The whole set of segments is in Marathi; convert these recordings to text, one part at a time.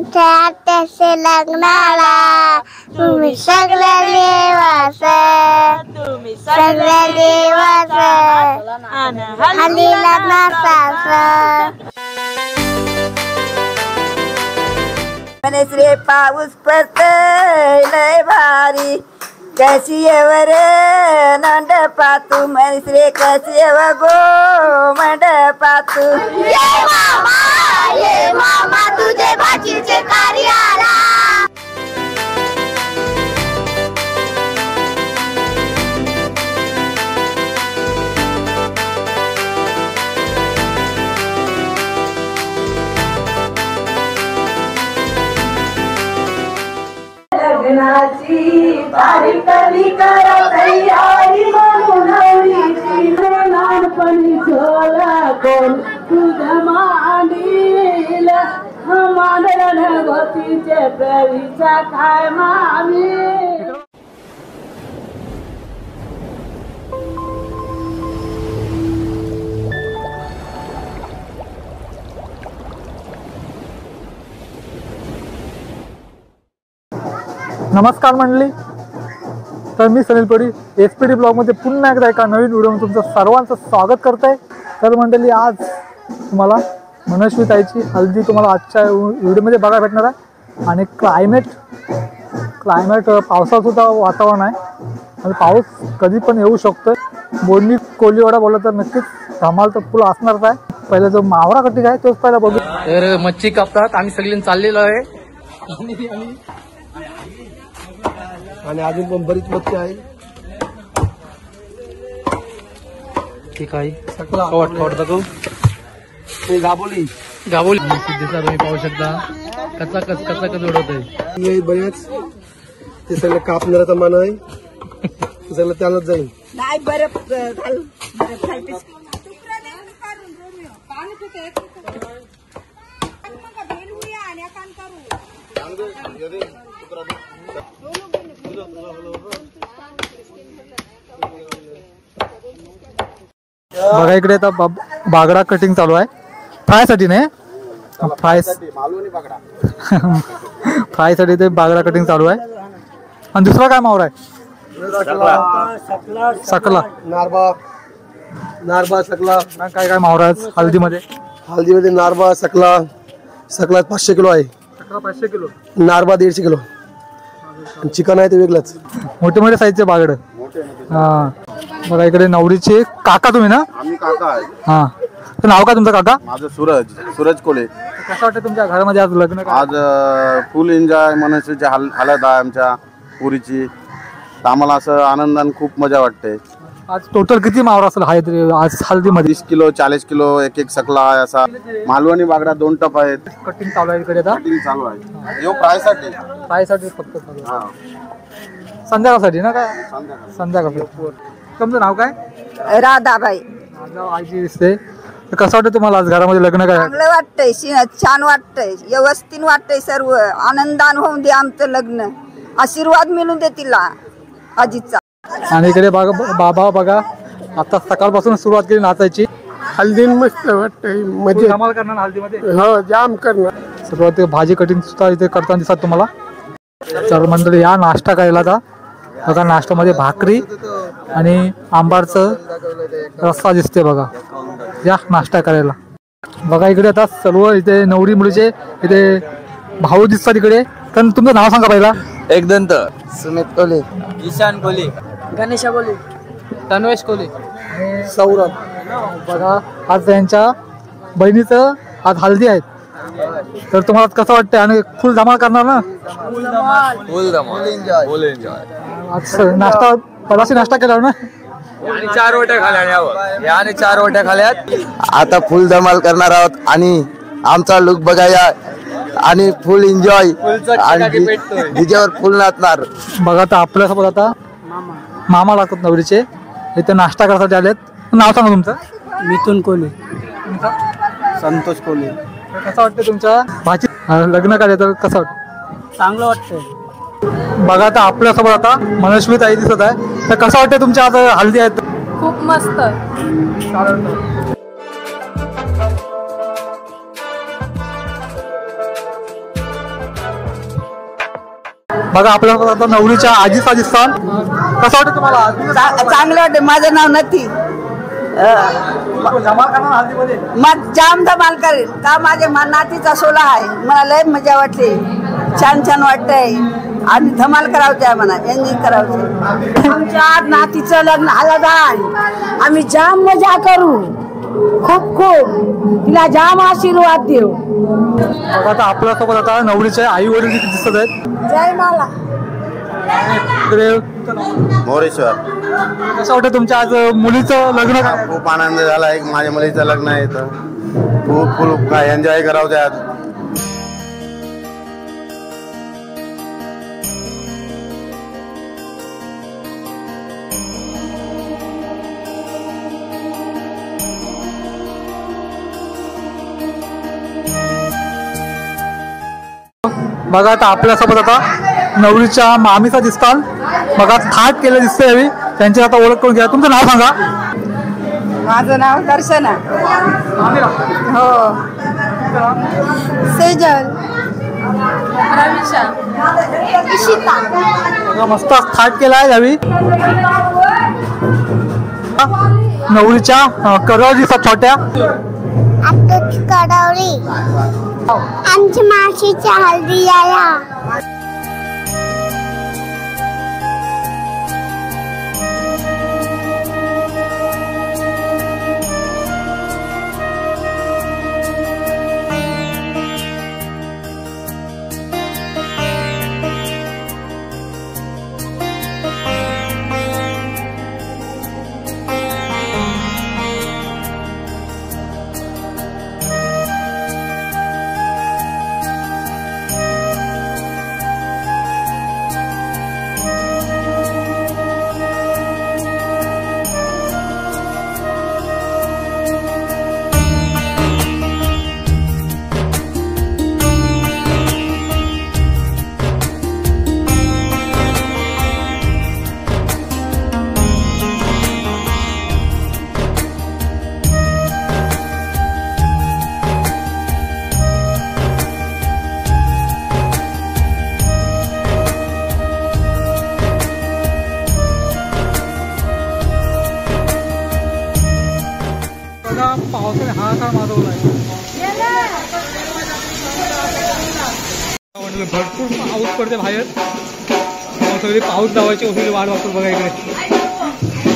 आमच्या त्याचे लग्नाला तुम्ही सगळे देवास हल्ली लग्नाचा श्री पाऊस पडतय लय भारी कशी वर नंडपातू श्री कशी गो मंडपातू ये मामा तुझे भाचीचे कार्य आला लग्नाची तारीख कधी करा तयारी म्हणून लहानपणी झोला कोण तुझ्या मांडील मांडलं गोतीचे प्रवीचा काय मामी. नमस्कार मंडळी, तर मी सनील पडी SPD ब्लॉगमध्ये पुन्हा एकदा एका नवीन व्हिडिओमध्ये तुमचं सर्वांचं स्वागत करत आहे. तर मंडळी, आज तुम्हाला मनस्वी ताईची हल्दी तुम्हाला आजच्या व्हिडिओमध्ये बघायला भेटणार आहे. आणि क्लायमेट पावसाचं सुद्धा वातावरण आहे आणि पाऊस कधी पण येऊ शकतो. बोलणी कोलीवाडा बोलला तर नक्कीच धमाल तर फुल असणारच आहे. पहिला जो मावरा कटिंग आहे तोच पहिला बघू. तर मच्छी कापतात आम्ही सगळी चाललेलो आहे आणि अजून पण बरीच मच्छी आहे. ठीक आहे, दाखव. गाबोली सिद्धेचा तुम्ही पाहू शकता कच उडवत आहे. बऱ्याच ते सगळं कापणारा मान आहे, ते सगळं त्यालाच जाईल. नाही बरं बघा इकडे आता बागडा कटिंग चालू आहे. फ्राय साठी नाही, फ्राय साठी ते बागडा कटिंग चालू आहे. आणि दुसरा काय मावरा आहे? सकला नारबा सकला. काय काय मावरा आहे हल्दीमध्ये? नारबा सकला 500 किलो आहे. 500 किलो. नारबा 150 किलो. चिकन आहे ते वेगळंच, मोठे मोठे साईजचे बागड. हा बघा इकडे नवरीचे काका तुम्ही ना? आम्ही काका आहे. हा, तर नाव काय तुमचं काका? माझं सूरज कोले. कसं वाटतं तुमच्या घरामध्ये आज लग्न? आज फुल एन्जॉय मनस्वीची हालत आहे आमच्या पुरीची. तर आम्हाला असं आनंदाने खूप मजा वाटते. आज टोटल किती मावरा असेल आज हल्दीमध्ये? 30 किलो 40 किलो एक सकला आहे. असा मालवणी बागडा 2 टप आहेत. कटिंग चालू आहे इकडे. आता कटिंग चालू आहे. यो फ्रायसाठी फक्त चालू आहे. संध्याकाळसाठी ना? काय संध्याकाळ. तुमचं नाव काय? राधाबाई. आईची दिसते. कसं वाटतं तुम्हाला आज घरामध्ये लग्न? काय चांगलं वाटतंय, छान वाटतंय, व्यवस्थित वाटतंय. सर्व आनंदान होऊन दे आमचं लग्न. आशीर्वाद मिळून दे तिला आजीचा. आणि इकडे बाबा बघा आता सकाळपासून सुरुवात केली नाचायची. हल्दी मस्त वाटतंय, मजा धमाल करणार हल्दीमध्ये. हो जाम करणार. सुरुवात भाजी कटिंग सुद्धा इथे करताना दिसतात तुम्हाला. तर मंडळी या नाश्ता करायला आता बघा. नाश्त्यामध्ये भाकरी आणि आंबारचं रस्सा दिसते बघा. या नाश्ता करायला बघा. इकडे आता सर्व इथे नवरी मुलीचे इथे भाऊ दिसतात इकडे. तर तुमचं नाव सांगा पहिला. एकदंत. सुमित कोले, ईशान कोले, गणेशा बोले, तन्वेश कोले आणि सौरभ. बघा आज त्यांच्या बहिणीचं आज हल्दी आहेत. तर तुम्हाला कसं वाटतंय? आणि फुल धमाल करणार ना? फुल एन्जॉय. आज नाश्ता पराशी नाश्ता केला ना? आणि 4 रोट्या खाल्या आणि 4 रोट्या खाल्यात. आता फुल धमाल करणार आहोत आणि आमचा लुक बघाया आणि फुल एन्जॉय आणि डीजेवर फुल नाचणार. बघा आता आपल्यासोबत आता मामा लागतात नवरीचे. इथे नाश्ता करण्यासाठी आलेत. नाव सांगा तुमचं? मिथुन कोले, संतोष कोले. कसं वाटतं तुमच्या भाची लग्न करायचं? तर कसं वाटतं? चांगलं वाटतंय. बघा आता आपल्यासोबत आता मनस्वी ताई दिसत आहे. तर कसं वाटतं तुमच्या आज हल्दी आहेत? खूप मस्त. बघा आपल्या आता नवरीच्या आजीचा दिसतात. कसं वाटतं तुम्हाला? चांगलं वाटतं. माझं नाव नथी. धमाल करणार हल्दीमध्ये? मग जाम धमाल करेल का. माझ्या नातीचा सोला आहे. मला लय मजा वाटली. छान छान वाटतंय आणि धमाल करावते आम्हाला. एन्जॉय करावते. आमच्या नातीचं लग्न आलं आहे. आम्ही जाम मजा करू. खूप खूप तिला जाम आशीर्वाद देऊ. बघा आता आपल्यासोबत आता नवरीचे आई वडील दिसत आहेत. जय मला. मोरेश्वर. कसं वाटतं तुमच्या आज मुलीचं लग्न? खूप आनंद झाला. एक माझ्या मुलीचं लग्न आहे तर खूप काय एन्जॉय करावं त्यात. बघा आता आपल्यासोबत आता नवरीच्या मामीचा दिसतात. बघा थाट केलं दिसतंय यावी. त्यांची आता ओळख करून घ्या. तुमचं नाव सांगा. माझं नाव दर्शना. हो. सेजल. बघा मस्त थाट केला आहे यावी. नवरीच्या करवली दिसतात छोट्या. आताच कडवली आमची माशीची हल्दी आया. पावसाने हाहाकार माजवलाय. भरपूर पाऊस पडते बाहेर. सगळी पाऊस लावायची वसुली वाट वापरून बघा इकडे.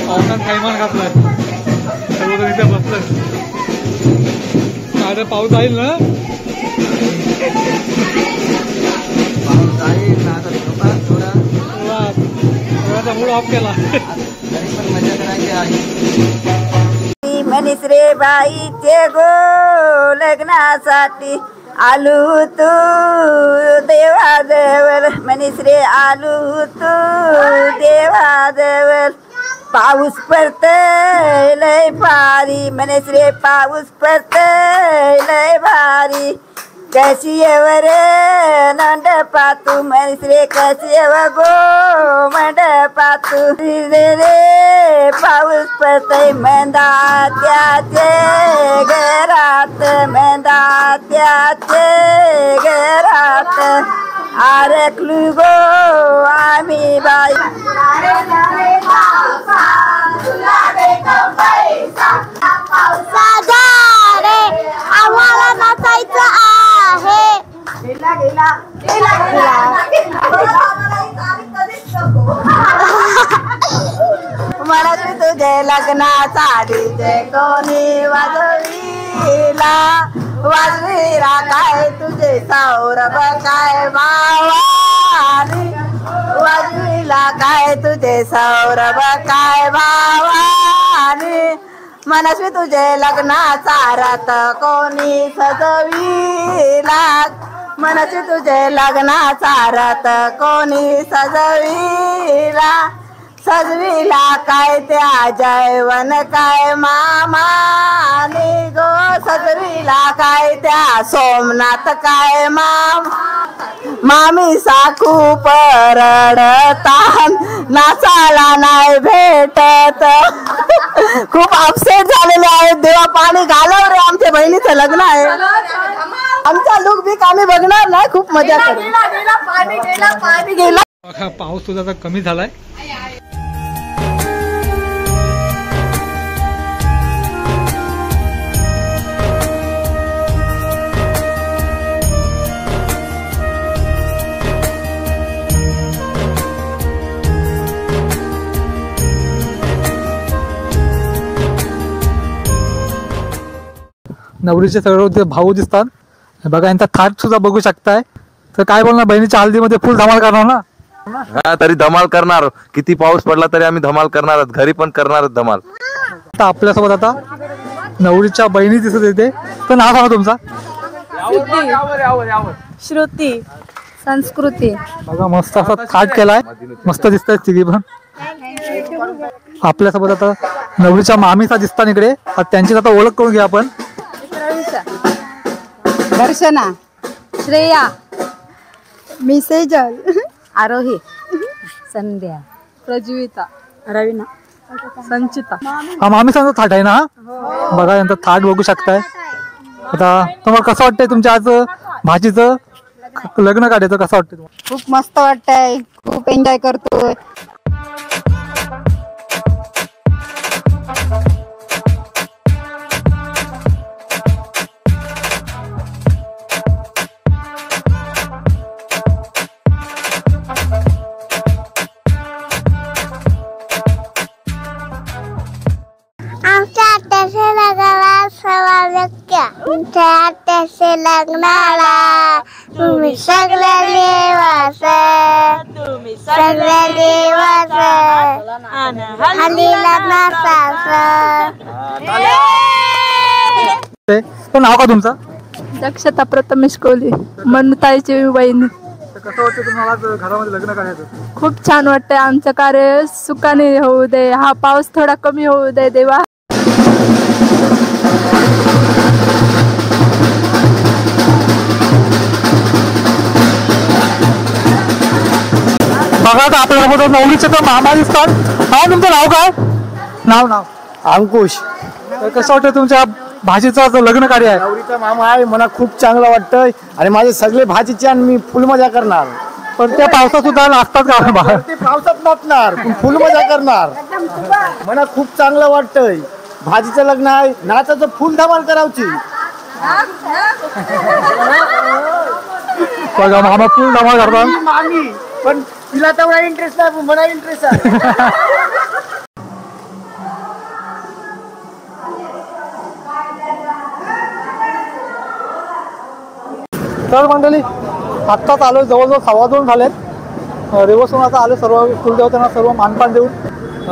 पावसानं थैमान घातलाय. सर्वजण इथे बसलाय. आता पाऊस जाईल ना. थोडा मूड ऑफ केला. मजा करायची आहे. म्हणीस रे बाईचे गो लग्नासाठी आलू तू देवाजवळ. म्हणीस रे आलू तू देवाजवळ. पाऊस पडतय लय भारी. म्हणीस रे पाऊस पडतय लय भारी. कशी येवर मंडपातू. म्हणीस रे कशी येव गो मंडपातू. रे पाऊस पडतय मंदात्याचे घरात. मंदात्याचे घरात आरकलू गो आम्ही बाई. आम्हाला नाचायचं आहे. मला तुझे लग्नाचा डीजे कोणी वाजवीला. वाजवीला काय तुझे सौरभ काय भावानी. वाजवीला काय तुझे सौरभ काय भावानी. मनस्वी तुझे लग्नाचा रथ कोणी सजविला. मनस्वी तुझे लग्नाचा रथ कोणी सजविला. सजविला काय त्या जयवन काय मामानी गो. सजविला काय त्या सोमनाथ काय मामी साखू परडतान नाचाला नाही भेटत. खूप अपसेट झालेले आहेत. देवा पाणी घालव रे. आमच्या बहिणीचं लग्न आहे. आमचा लुक बी आम्ही बघणार नाही. खूप मजा करू. पाणी गेला. बघा पाऊस सुद्धा आता कमी झालाय. नवरीचे सगळे भाऊ दिसतात. बघा यांचा थाट सुद्धा बघू शकताय. तर काय बोलणार, बहिणीच्या हल्दीमध्ये फुल धमाल करणार ना? हा तरी धमाल करणार. किती पाऊस पडला तरी आम्ही धमाल करणार. घरी पण करणार धमाल. आता आपल्यासोबत आता नवरीच्या बहिणी दिसत येते. तर नाव सांगा तुमचा? श्रुती, संस्कृती. बघा मस्त असा थाट केलाय. मस्त दिसत तिघी पण. आपल्यासोबत आता नवरीच्या मामीचा दिसतात इकडे. त्यांची आता ओळख करून घ्या आपण. दर्शना, श्रेया, मी सेजल, आरोही, संध्या, प्रज्विता, रवीना, संचिता. हा मामी सांगतो थाट आहे ना? बघा यांचा थाट बघू शकताय. आता तुम्हाला कसं वाटतंय तुमच्या आज भाजीचं लग्न काढायचं? कसं वाटतंय तुम्हाला? खूप मस्त वाटतंय. खूप एन्जॉय करतोय. आमच्या आत्याचे लग्नाला सवालक्या आमच्या आत्याचे लग्नाला तुम्ही सगळे देवास हल्लीला नाचास. पण नाव का तुमचं? दक्षता प्रथमेश कोहली, मनुताईची बहिणी. कसं वाटतं तुम्हाला आज घरामध्ये लग्न करायचं? खूप छान वाटतंय. आमचं कार्य सुखाने होऊ दे. हा पाऊस थोडा कमी होऊ दे देवा. बघा आता आपल्यासोबत नवरीचे तर मामा दिसतात. हा तुमचं नाव काय? नाव अंकुश. तर कसं वाटतं तुमच्या भाजीचं आज लग्न कार्य आहे? नवरीचा मामा आहे. मला खूप चांगलं वाटतंय आणि माझे सगळे भाजीचे आणि मी फुल मजा करणार. पण त्या पावसात सुद्धा नाचतात का बाहेर? ते पावसात नाचणार पण फुल मजा करणार. मला खूप चांगलं वाटतंय. भाजीचं लग्न आहे. नाचाचं फुल धमाल करायची. बघा मामा फुल धमाल करतात. मामी पण तिला तेवढा इंटरेस्ट नाही पण मला इंटरेस्ट आहे. तर मंडळी आत्ताच आलो. जवळजवळ 2:15 झालेत. रेवसून आता आलो. सर्व कुलदेवतांना सर्व मानपान देऊन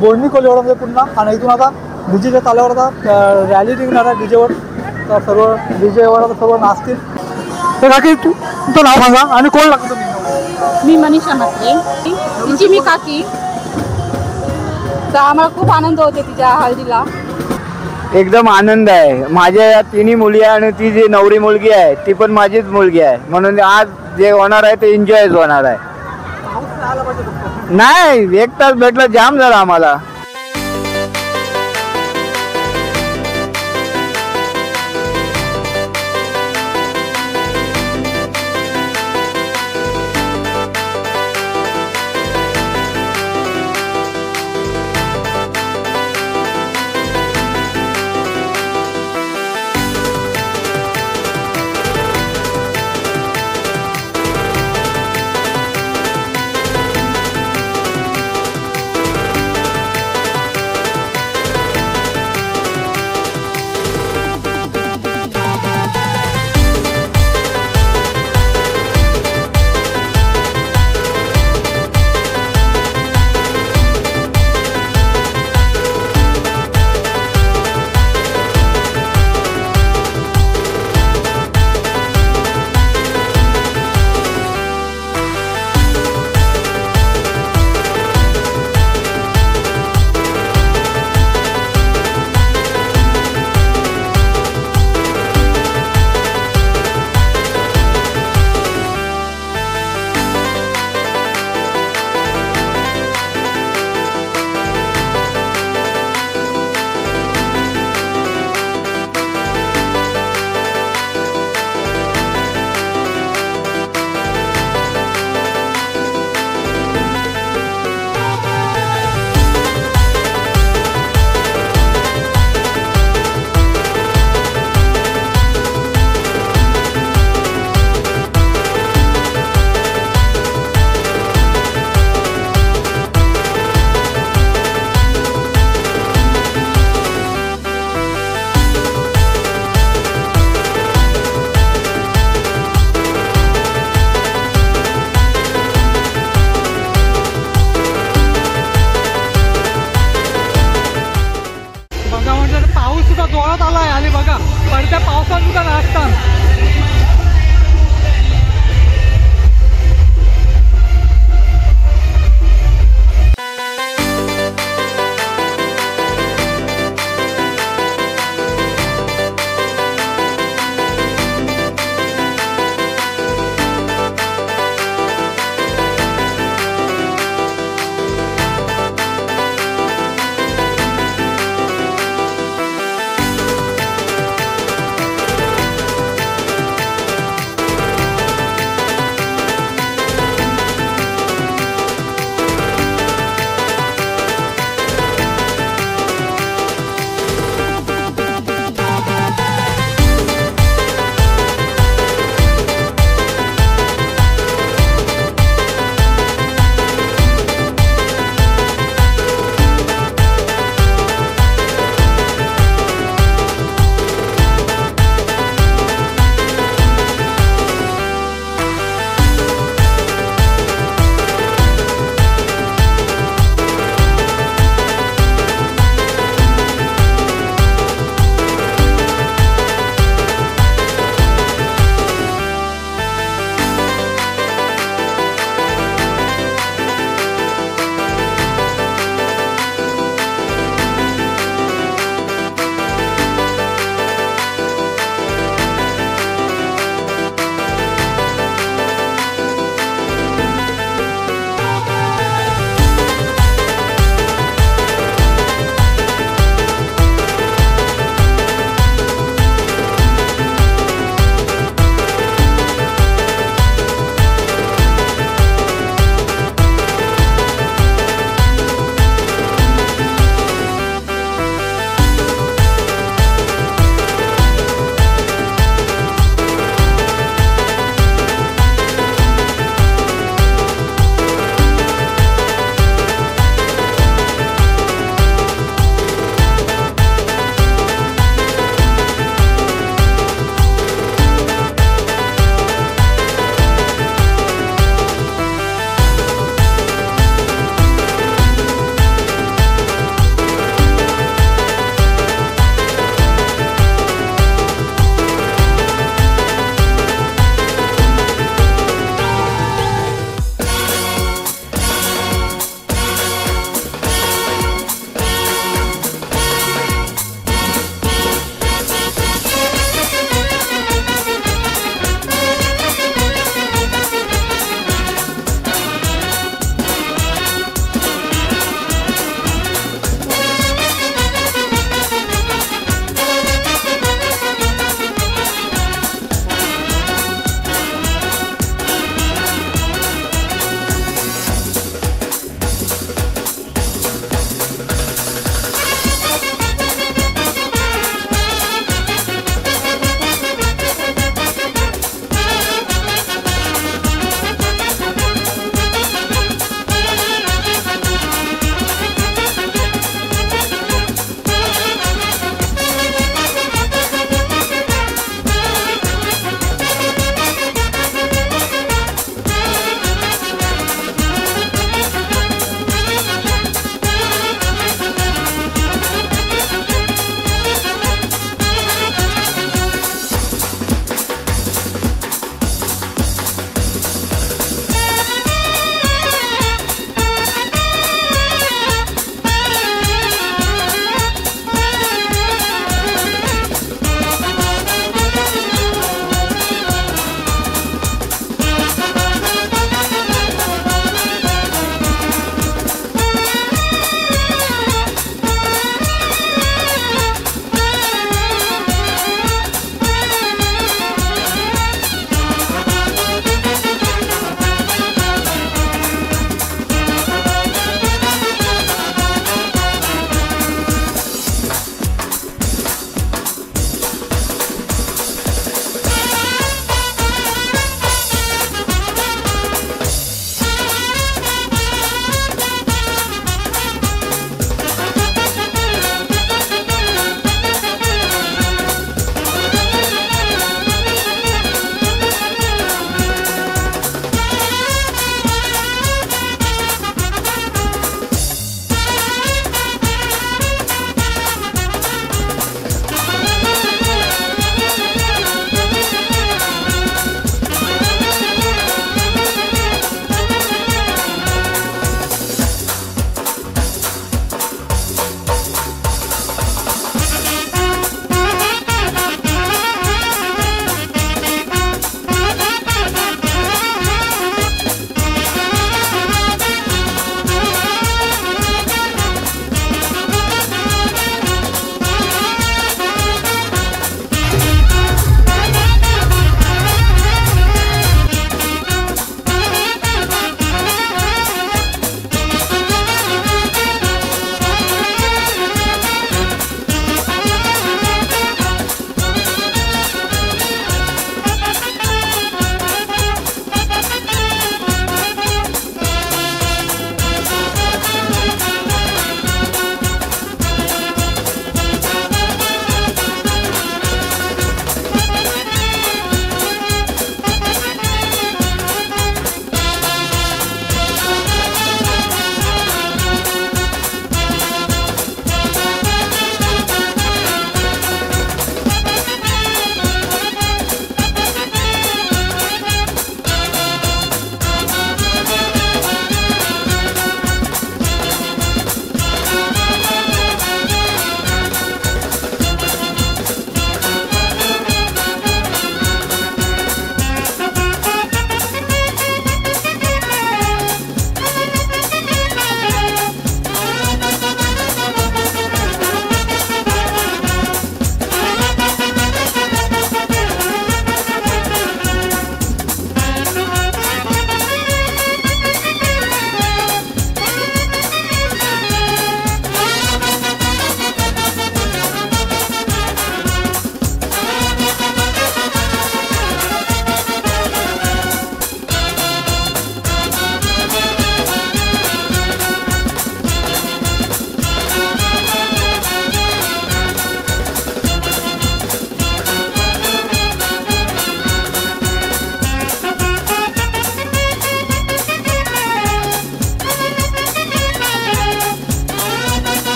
बोडणी कोलीवाडामध्ये पुन्हा. आणि इथून आता डीजेच्या ताल्यावर आता रॅली निघणार आहे डीजेवर. तर सर्व डीजेवर आता सर्व नाचतील. तर काकी तुमचं नाव सांगा आणि कोण लागतं तुम्ही? मी मनीषा म्हात्रे, तिची मी काकी. तर आम्हाला खूप आनंद होते तिच्या हळदीला. एकदम आनंद आहे. माझ्या या तिन्ही मुली आहे आणि ती जी नवरी मुलगी आहे ती पण माझीच मुलगी आहे. म्हणून आज जे होणार आहे ते एन्जॉयच होणार आहे. नाही 1 तास भेटला जाम झाला आम्हाला.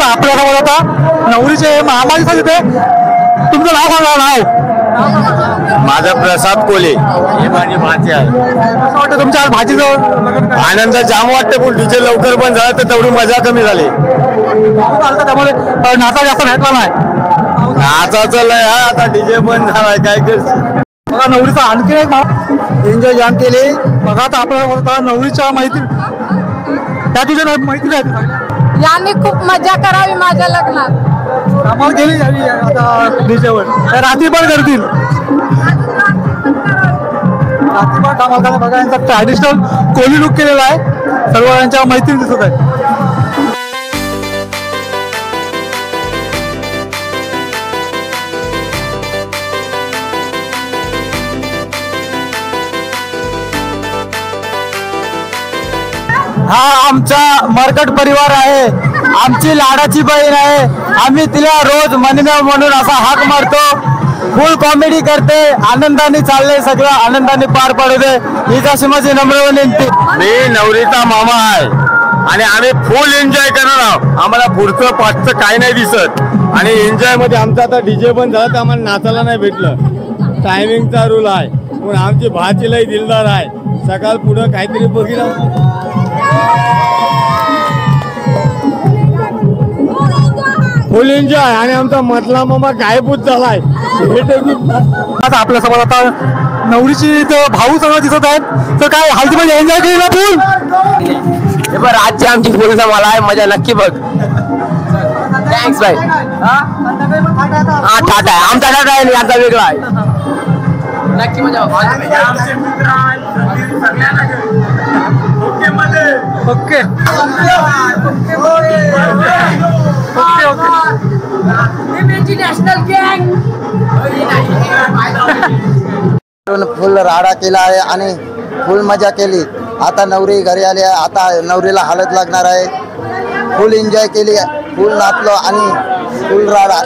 आता आपल्या समोर आता नवरीचे मामा दिसत इथे. तुमचं नाव सांगा. नाव माझा प्रसाद कोले, हे माझी भाची आहे. कसं वाटतं तुमच्या आज भाजीचं आनंद जाम वाटते, पण डीजे लवकर बंद झाला तर तेवढी मजा कमी झाली. त्यामुळे नाचा जास्त भेटला नाही. नाचाचं लय आहे, आता डीजे बंद झालाय काय करते. बघा नवरीचा आणखी एक एन्जॉय जाम केली. बघा आता आपल्याला नवरीच्या माहिती त्या तुझ्या मैत्री आहेत. यांनी खूप मजा करावी माझ्या लग्नात. कामाला गेली आता डीजेवर रात्रीभर करतील. रात्रीभर कामाला करणार. बघा यांचा ट्रॅडिशनल कोली लुक केलेला आहे. सर्व यांच्या मैत्रीण दिसत आहे. हा आमचा मरकट परिवार आहे, आमची लाडाची बहीण आहे. आम्ही तिला रोज मनम्या म्हणून असा हाक मारतो. फुल कॉमेडी करते, आनंदाने चाललंय, सगळं आनंदाने पार पाडू दे हीच अशी माझी नम्र विनंती. मी नवरीचा मामा आहे आणि आम्ही फुल एन्जॉय करणार आहोत. आम्हाला पुढचं पाचचं काही नाही दिसत आणि एन्जॉय मध्ये आमचा आता डीजे बंद झाला तर आम्हाला नाचायला नाही भेटलं. टायमिंगचा रूल आहे, पण आमची भाची लई दिलदार आहे. सकाळ पुढं काहीतरी बघितलं. फुल एन्जॉय आणि आमचा मतला मामा गायबूत झालाय. आता आपल्यासोबत आता नवरीची भाऊ सगळं दिसत आहेत. तर काय हल्दीमध्ये एन्जॉय केली ना फुल. बरं आजची आमची फुल मला आहे, मजा नक्की बघ. Thanks bye. हा ठाट आहे, आमचा ठाट आहे, यांचा वेगळा आहे. नक्की मजा. ओके फुल राडा केला आहे आणि फुल मजा केली. आता नवरी घरी आली आहे. आता नवरीला हळद लागणार आहे. फुल एन्जॉय केली, फुल नाचलो आणि फुल राडा.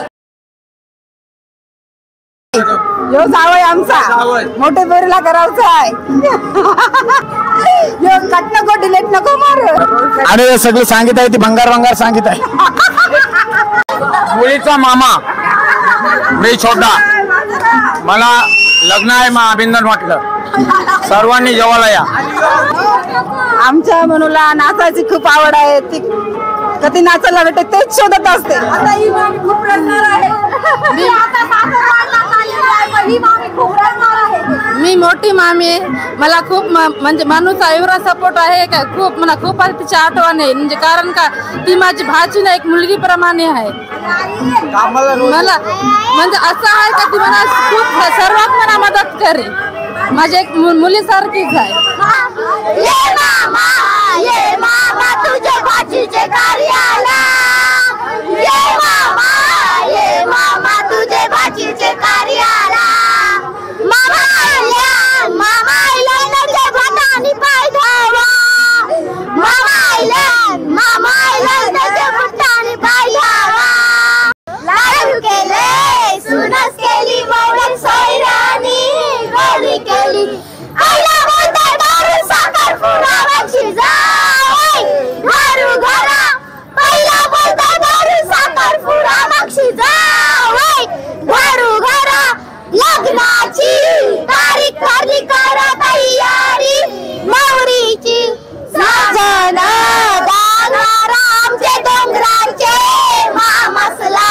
यो जावय आमचा मोठे बोरीला करायचा आहे. यो कट नको डिलेट नको मार. आणि सगळं सांगित आहे ती भंगार भंगार सांगित आहे. मुलीचा मामा मी छोटा, मला लग्न आहे मग अभिनंदन वाटलं. सर्वांनी जेवायला या. आमच्या मनुला नाचायची खूप आवड आहे. ती कधी नाचायला भेटते तेच शोधत असते. आता ही मामी खूप रडणार आहे. मी मोठी मामी आहे. मला खूप म्हणजे माणूसचा एवढा सपोर्ट आहे का खूप मला खूप तिची आठवण आहे. म्हणजे कारण का ती माझी भाची ना एक मुलगी प्रमाणे आहे. मला म्हणजे असं आहे का ती मला खूप सर्वात मला मदत करे. माझ्या एक मुलीसारखीच आहे. ये मामा तुझ्या भाचीचे कार्य आला. ये मामा तुझे भाचीचे कार्य आला. मामा आयला नच्या भातानी पाय धावा. मामा आयला नच्या भातानी पाय धावा. लाडू केले सुनस केली मौलक सोयरानी गोडी केली. आईला बोलता दारू साखर फुलावाची जावई दारू घरा. पहिला बोलता दारू साखर फुलावाची जावई दारू घरा. लग्नाची तारीख ठरली करा तयारी. नवरीची साजन गाणार आमचे डोंगराचे मामसला.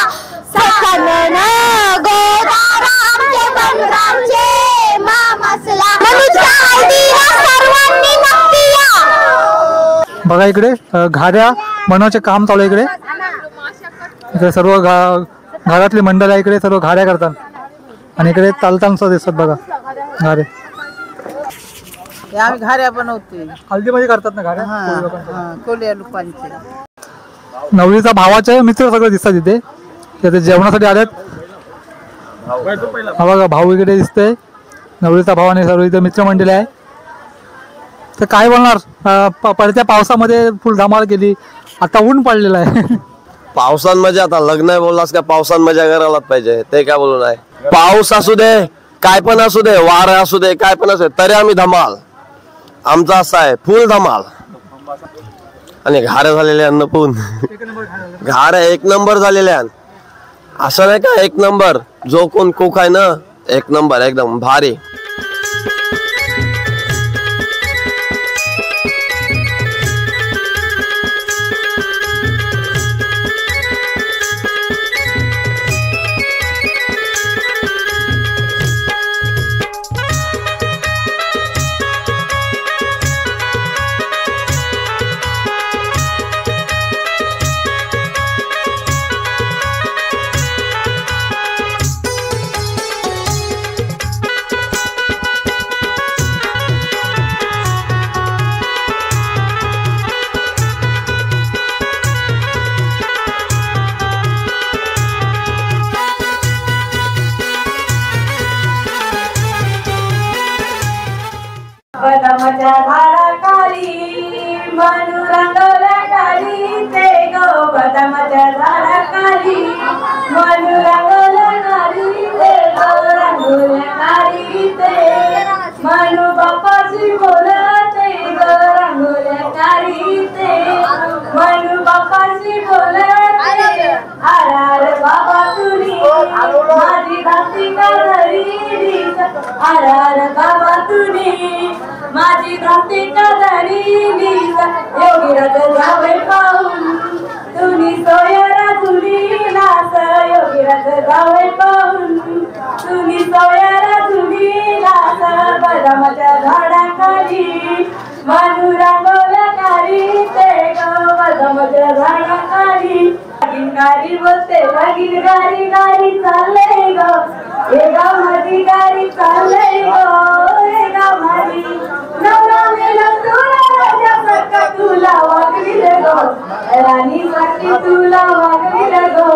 सखनन गोदार आमचे डोंगराचे मामसला. मनुष्य हळदीला सर्वांनी नक्की या. बघा इकडे घाऱ्या बनवायचे काम चालू आहे. इकडे सर्व घरातली मंडळ आहे. इकडे सर्व घाऱ्या करतात आणि इकडे तालतांचं दिसतात बघा घारे. आम्ही घाऱ्या बनवते. हल्दीमध्ये करतात ना घाऱ्या. कोल्या लोकांचे. नवरीचा भावाचे मित्र सगळं दिसतात इथे. ते जेवणासाठी आलेत. हा बघा भाऊ इकडे दिसतोय. नवरीचा भाव आणि सर्व इथे मित्रमंडळी आहे. तर काय बोलणार, पडत्या पावसामध्ये फुल धमाल केली. आता ऊन पडलेलं आहे. पावसात मजा, आता लग्न आहे बोललास का पावसात मजा करायलाच पाहिजे. ते काय बोलून आहे, पाऊस असू दे काय पण असू दे, वार असू दे काय पण असू दे, तरी आम्ही धमाल. आमचा असा आहे फुल धमाल. आणि घार झालेले अन्न पण घार एक नंबर झालेले असं नाही का एक नंबर जो कोण कोक आहे ना एक नंबर एकदम भारी. बदामाच्या झाडाखाली मनू रंगवल्या काळी ते ग बदामाच्या झाडाखाली मनू रंगवल्या काळी ते ग रंगवल्या काळी ते मनू बापाची बोलते ग रंगवल्या काळी ते मनू बापाची बोलते आरार बाबा तुनी माझी धास्ती कररी आरार बाबा तुनी माझी धास्ती कररी योगीराज जावे पाहून तुनी सोयरा तुनी नास योगीराज जावे पाहून तुनी सोयरा तुनी नास बदामाच्या झाडाखाली मनू रंगवल्या काळी ते ग बदामाच्या झाडाखाली गाडी बोलते लगीन गाडी गाडी चालले ग हे गाव माझी गाडी चालले ग हे गाव माझी नवरा मेला तुला राजासारखा तुला वागविल ग राणीसारखी तुला वागविल ग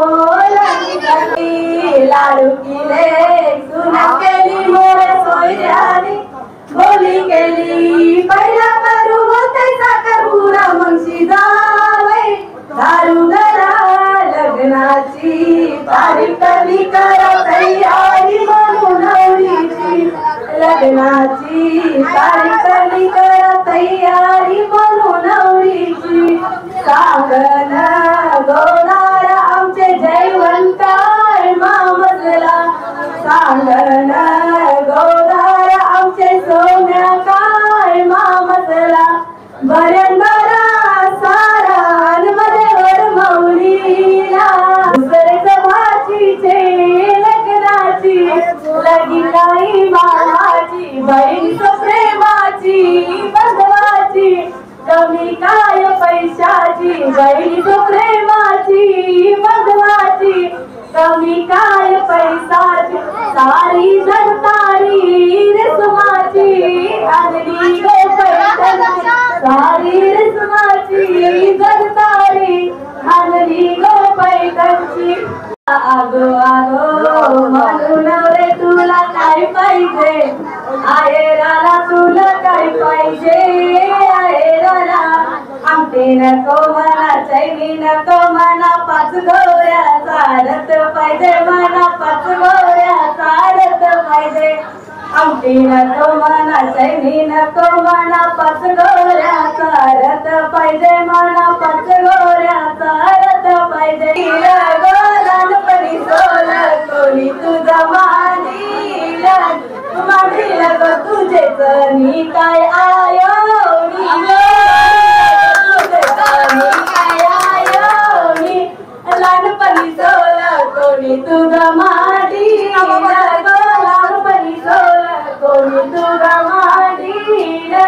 राणीसारखी लाडू केले सुना केली मोर सोयऱ्याने बोली केली पहिला करू होते साखर पुरा मुंशी जावे दारू गरा लग्नाची तारीख कधी करा तयारी म्हणून नवरीची लग्नाची तारीख कधी करा तयारी म्हणून नवरीची सांगन गोदार आमचे जयवंताय मामसला सांगन गोदार आमचे सोन्या काय मामसला बऱ्यान बरा सारान मध्ये वर मौलीला दुसरे भाचीचे लग्नाची लगी काही मानाची बहीण प्रेमाची बंधवाची कमी काय पैशाची बहीण प्रेमाची बंधवाची कमी काय पैसाची सारी जगतारी रेसमाची आणली गो पैठणची सारी रेसमाची जगतारी आणली गो पैठणची आगो आगो म्हणून रे तुला काय पाहिजे आहेराला तुला काय पाहिजे आहेराला आमटे नको मला चैनी नको मला पाच गोऱ्या चालत पाहिजे मला पाच गोऱ्या चालत पाहिजे आमटे नको मला चैनी नको मला पाच गोऱ्या चालत पाहिजे मला पाच गोऱ्या चालत पाहिजे लहानपणी सोल कोणी तुझा मांडीला मांडीला ग तुझे चरणी काय आयो लहानपणी सोल कोणी तुझा मांडीला लहानपणी सोल कोणी तुझा मांडीला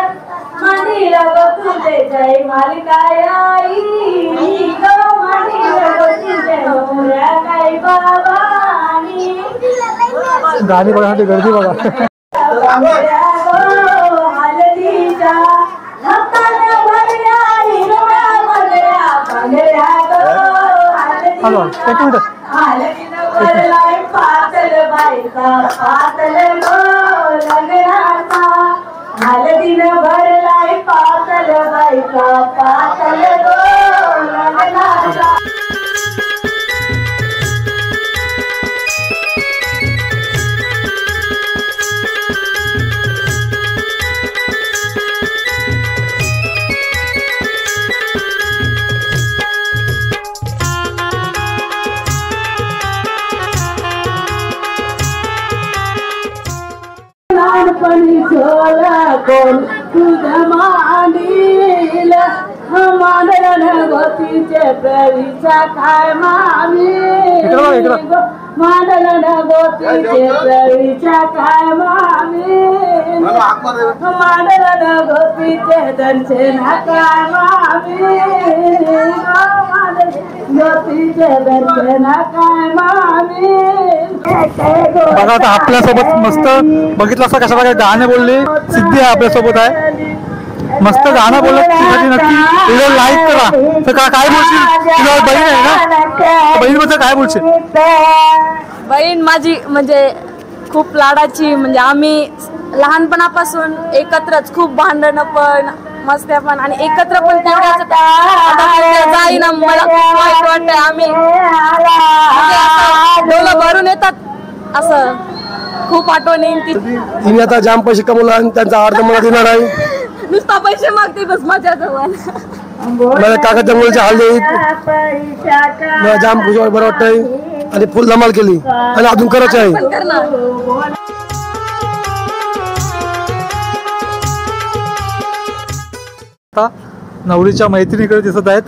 मांडीला ग तुझे जय मालिकाय आई ग मांडीला ग तुझे मोऱ्या काय बाबानी गाणी बघण्यासाठी गर्दी बघा. पातल बायका पातल लग्नाचा दिन भरलाय पातल बायका पातल लग्नाचा. कोण तुझ्या मांडीला मांडलं गोतीचे प्रवीचा काय मामी मांडलं गोतीचे प्रवीचा काय मामी मांडलं गोतीचे दंचे ना काय मामी गोतीचे दंचे ना काय मामी. बघा आता आपल्यासोबत मस्त बघितलं असं कशा प्रकारे गाणे बोलले. सिद्धी आहे आपल्यासोबत आहे, मस्त गाणं बोलत. नक्की व्हिडिओ लाईक करा. तर काय बोलशील, तुझ्या बहीण आहे ना, बहीणबद्दल काय बोलशील? बहीण माझी म्हणजे खूप लाडाची, म्हणजे आम्ही लहानपणापासून एकत्रच, खूप भांडणं पण मस्त्या पण आणि एकत्र पण तेवढ्याच. जाई ना मला खूप वाईट वाटतंय. आम्ही डोलं भरून येतात असं खूप आठवण येईल. तिने आता जाम पैसे कमवला आणि त्यांचा अर्ध मला देणार आहे. नुसता पैसे मागते बस माझ्याजवळ. मला काकाच्या मुलीची हल्ली मला जाम बरं वाटतंय आणि फुल धमाल केली आणि अजून करायचं आहे. आता नवरीच्या मैत्रिणीकडे दिसत आहेत,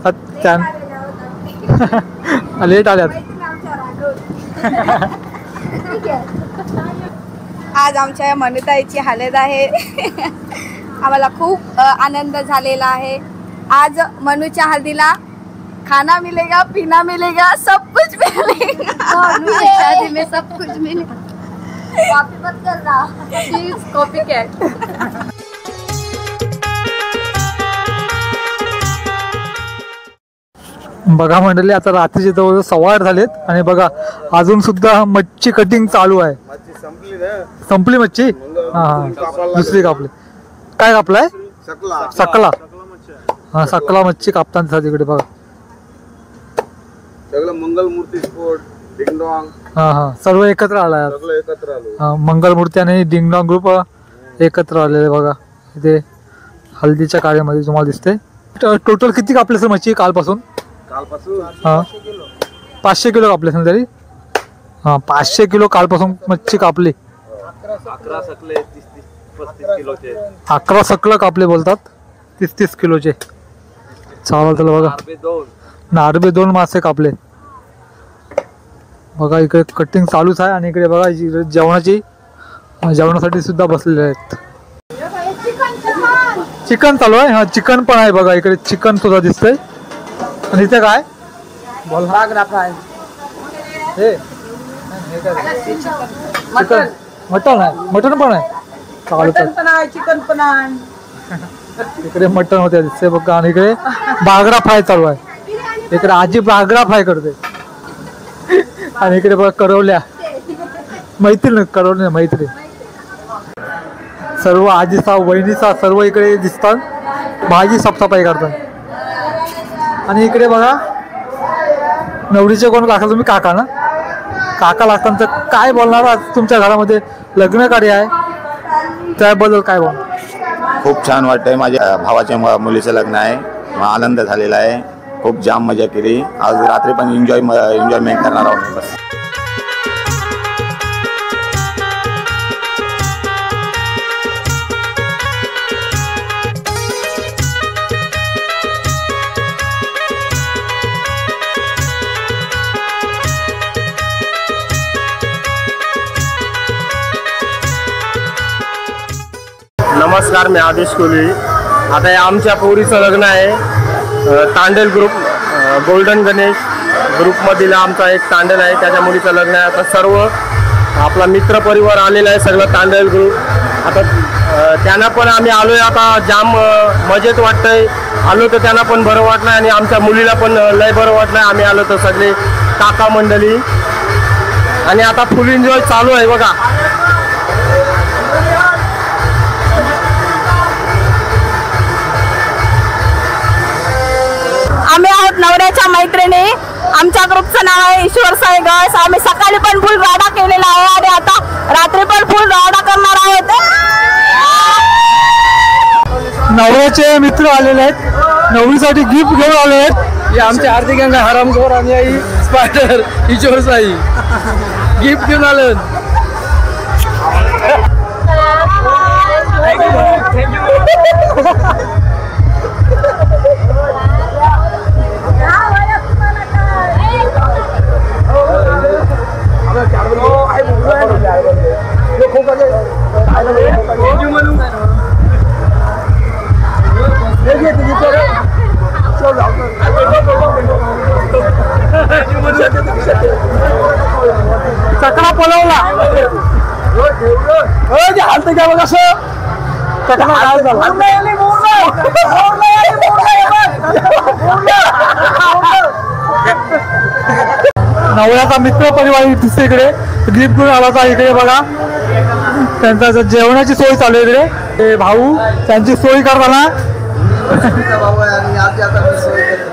लेट आल्यात. आज आमच्या मनुताईची हळद आहे. आम्हाला खूप आनंद झालेला आहे. आज मनुच्या हळदीला खाना मिलेगा, पीना मिलेगा, सब कुछ मिलेगा. शादी में सब कुछ मिलेगा. कॉपी मत करना प्लीज, कॉपी कॅट. बघा मंडळी, आता रात्रीचे जवळ 8:15 झालेत आणि बघा अजून सुद्धा मच्छी कटिंग चालू आहे. संपली मच्छी. हा, दुसरी कापली. काय कापलाय? सकला. हा, सकला मच्छी कापताना तिकडे बघा. सगळं मंगलमूर्ती स्पोर्ट, डिंगडॉंग. हा, सर्व एकत्र आलाय. मंगलमूर्ती आणि डिंगडॉंग ग्रुप एकत्र आलेले बघा इथे हल्दीच्या कार्यामध्ये तुम्हाला दिसते. टोटल किती कापले सर मच्छी कालपासून? हा, 500 किलो कापले असेल तरी. हा, 500 किलो कालपासून मच्छी कापली. 11 सकलं कापले बोलतात, 30-30 किलोचे. चालेल त्याला बघा. नारबे 2 मासे कापले बघा. इकडे कटिंग चालूच आहे आणि इकडे बघा जेवणासाठी सुद्धा बसलेले आहेत. चिकन चालू आहे. हा, चिकन पण आहे बघा. इकडे चिकन सुद्धा दिसतंय. आणि इथे काय मटन. मटन आहे, मटन पण आहे. चिकन पण आहे. इकडे मटन होते दिसते बघा. आणि इकडे बागडा फ्राय चालू आहे. इकडे आजी बागडा फ्राय करते. आणि इकडे बघा करवल्या, मैत्रीण करवल्या मैत्रीण. सर्व आजीचा वहिनीचा सर्व इकडे दिसतात. भाजी साफसफाई करतात. आणि इकडे बघा नवरीचे कोण लागतात? तुम्ही काका ना? काका लागतात. तर काय बोलणार आज तुमच्या घरामध्ये लग्न कार्य आहे त्याबद्दल काय बोल? खूप छान वाटतंय. माझ्या भावाच्या मुलीचं लग्न आहे. आनंद झालेला आहे. खूप जाम मजा केली. आज रात्री पण एन्जॉयमेंट करणार आहोत. बस. नमस्कार, मी आदेश कोहली. आता या आमच्या पोरीचं लग्न आहे. तांडेल ग्रुप, गोल्डन गणेश ग्रुपमधील आमचा एक तांडेल आहे, त्याच्या मुलीचं लग्न आहे. आता सर्व आपला मित्र परिवार आलेला आहे, सगळं तांडेल ग्रुप. आता त्यांना पण आम्ही आलो आहे. आता जाम मजेत वाटतंय. आलो तर त्यांना पण बरं वाटलं आणि आमच्या मुलीला पण लय बरं वाटलं. आम्ही आलो तर सगळे काका मंडळी. आणि आता फुल एन्जॉय चालू आहे बघा. आम्ही आहोत नवऱ्याच्या मैत्रिणी. आमच्या ग्रुपचं नाव आहे ईश्वर साई गर्ल्स. आम्ही सकाळी पण फुल राडा केलेला आहे आणि आता रात्री पण फुल राडा करणार आहोत. नवऱ्याचे मित्र आलेले आहेत, नवरीसाठी गिफ्ट घेऊन आले आहेत. हे आमचे हार्दिक हरामखोर आणि आई स्पायडर ईश्वर साई गिफ्ट घेऊन आलं. चकडा पळवला हालत घ्या बघ असं चकडा काय झाला नवऱ्याचा मित्र परिवार दिसते इकडे गिफ्ट घेऊन आला होता इकडे बघा त्यांचा जेवणाची सोय चालू आहे इकडे भाऊ त्यांची सोय करताना भाऊ आहे आणि आजी आता मी सोय करते